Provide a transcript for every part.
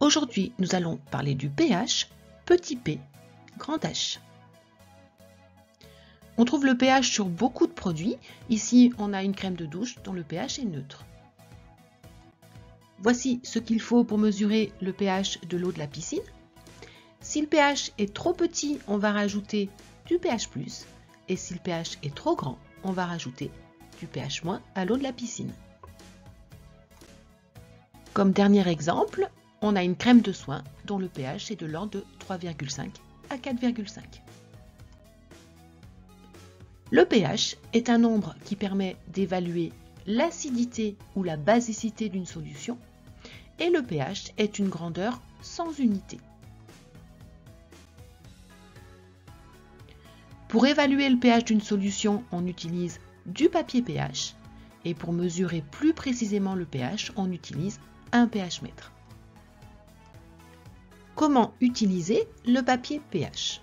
Aujourd'hui, nous allons parler du pH, petit p, grand H. On trouve le pH sur beaucoup de produits. Ici, on a une crème de douche dont le pH est neutre. Voici ce qu'il faut pour mesurer le pH de l'eau de la piscine. Si le pH est trop petit, on va rajouter du pH+, et si le pH est trop grand, on va rajouter du pH- à l'eau de la piscine. Comme dernier exemple, on a une crème de soin dont le pH est de l'ordre de 3,5 à 4,5. Le pH est un nombre qui permet d'évaluer l'acidité ou la basicité d'une solution, et le pH est une grandeur sans unité. Pour évaluer le pH d'une solution, on utilise du papier pH, et pour mesurer plus précisément le pH, on utilise un pH-mètre. Comment utiliser le papier pH?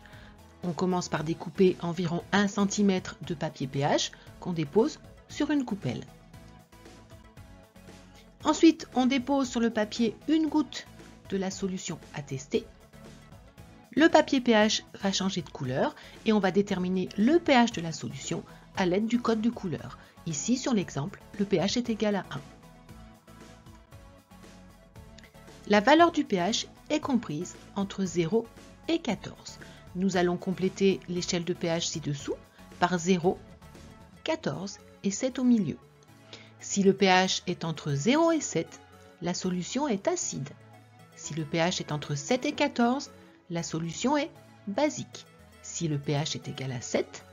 On commence par découper environ 1 cm de papier pH qu'on dépose sur une coupelle. Ensuite, on dépose sur le papier une goutte de la solution à tester. Le papier pH va changer de couleur et on va déterminer le pH de la solution à l'aide du code de couleur. Ici, sur l'exemple, le pH est égal à 1. La valeur du pH est comprise entre 0 et 14. Nous allons compléter l'échelle de pH ci-dessous par 0, 14 et 7 au milieu. Si le pH est entre 0 et 7, la solution est acide. Si le pH est entre 7 et 14, la solution est basique. Si le pH est égal à 7,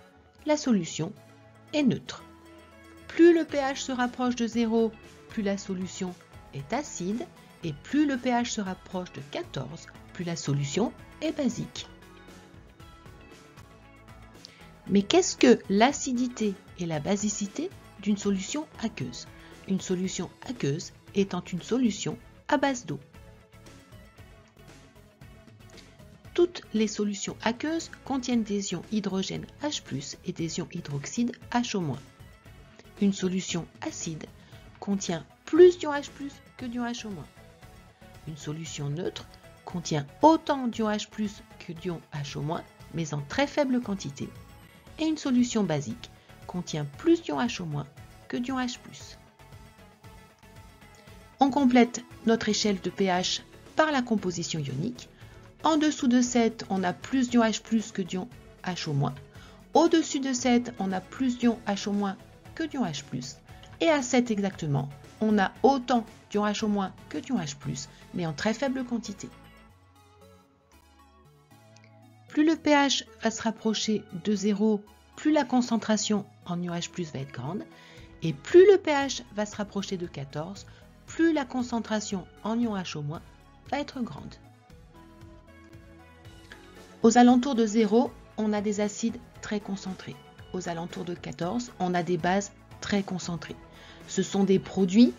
la solution est neutre. Plus le pH se rapproche de 0, plus la solution est acide, et plus le pH se rapproche de 14, plus la solution est basique. Mais qu'est-ce que l'acidité et la basicité d'une solution aqueuse? Une solution aqueuse étant une solution à base d'eau. Toutes les solutions aqueuses contiennent des ions hydrogène H+, et des ions hydroxyde HO-. Une solution acide contient plus d'ions H+ que d'ions HO-. Une solution neutre contient autant d'ions H+ que d'ions HO-, mais en très faible quantité. Et une solution basique contient plus d'ions HO- que d'ions H+. On complète notre échelle de pH par la composition ionique. En dessous de 7, on a plus d'ions H+ que d'ions HO-. Au-dessus de 7, on a plus d'ions HO- que d'ions H+. Et à 7 exactement, on a autant d'ions HO- que d'ions H+, mais en très faible quantité. Plus le pH va se rapprocher de 0, plus la concentration en ions H+ va être grande, et plus le pH va se rapprocher de 14, plus la concentration en ions HO- va être grande. Aux alentours de 0, on a des acides très concentrés. Aux alentours de 14, on a des bases très concentrées. Ce sont des produits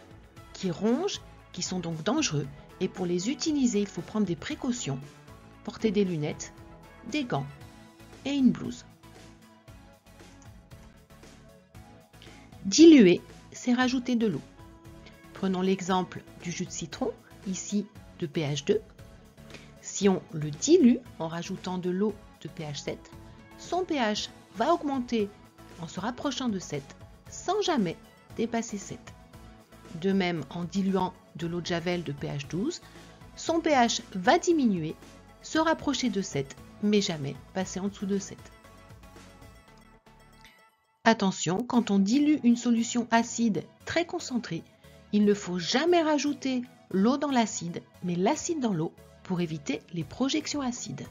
qui rongent, qui sont donc dangereux, et pour les utiliser, il faut prendre des précautions, porter des lunettes, des gants et une blouse. Diluer, c'est rajouter de l'eau. Prenons l'exemple du jus de citron, ici de pH 2. Si on le dilue en rajoutant de l'eau de pH 7, son pH va augmenter en se rapprochant de 7 sans jamais dépasser 7. De même, en diluant de l'eau de javel de pH 12, son pH va diminuer, se rapprocher de 7, mais jamais passer en dessous de 7. Attention, quand on dilue une solution acide très concentrée, il ne faut jamais rajouter l'eau dans l'acide, mais l'acide dans l'eau pour éviter les projections acides.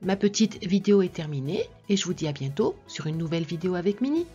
Ma petite vidéo est terminée et je vous dis à bientôt sur une nouvelle vidéo avec Mini.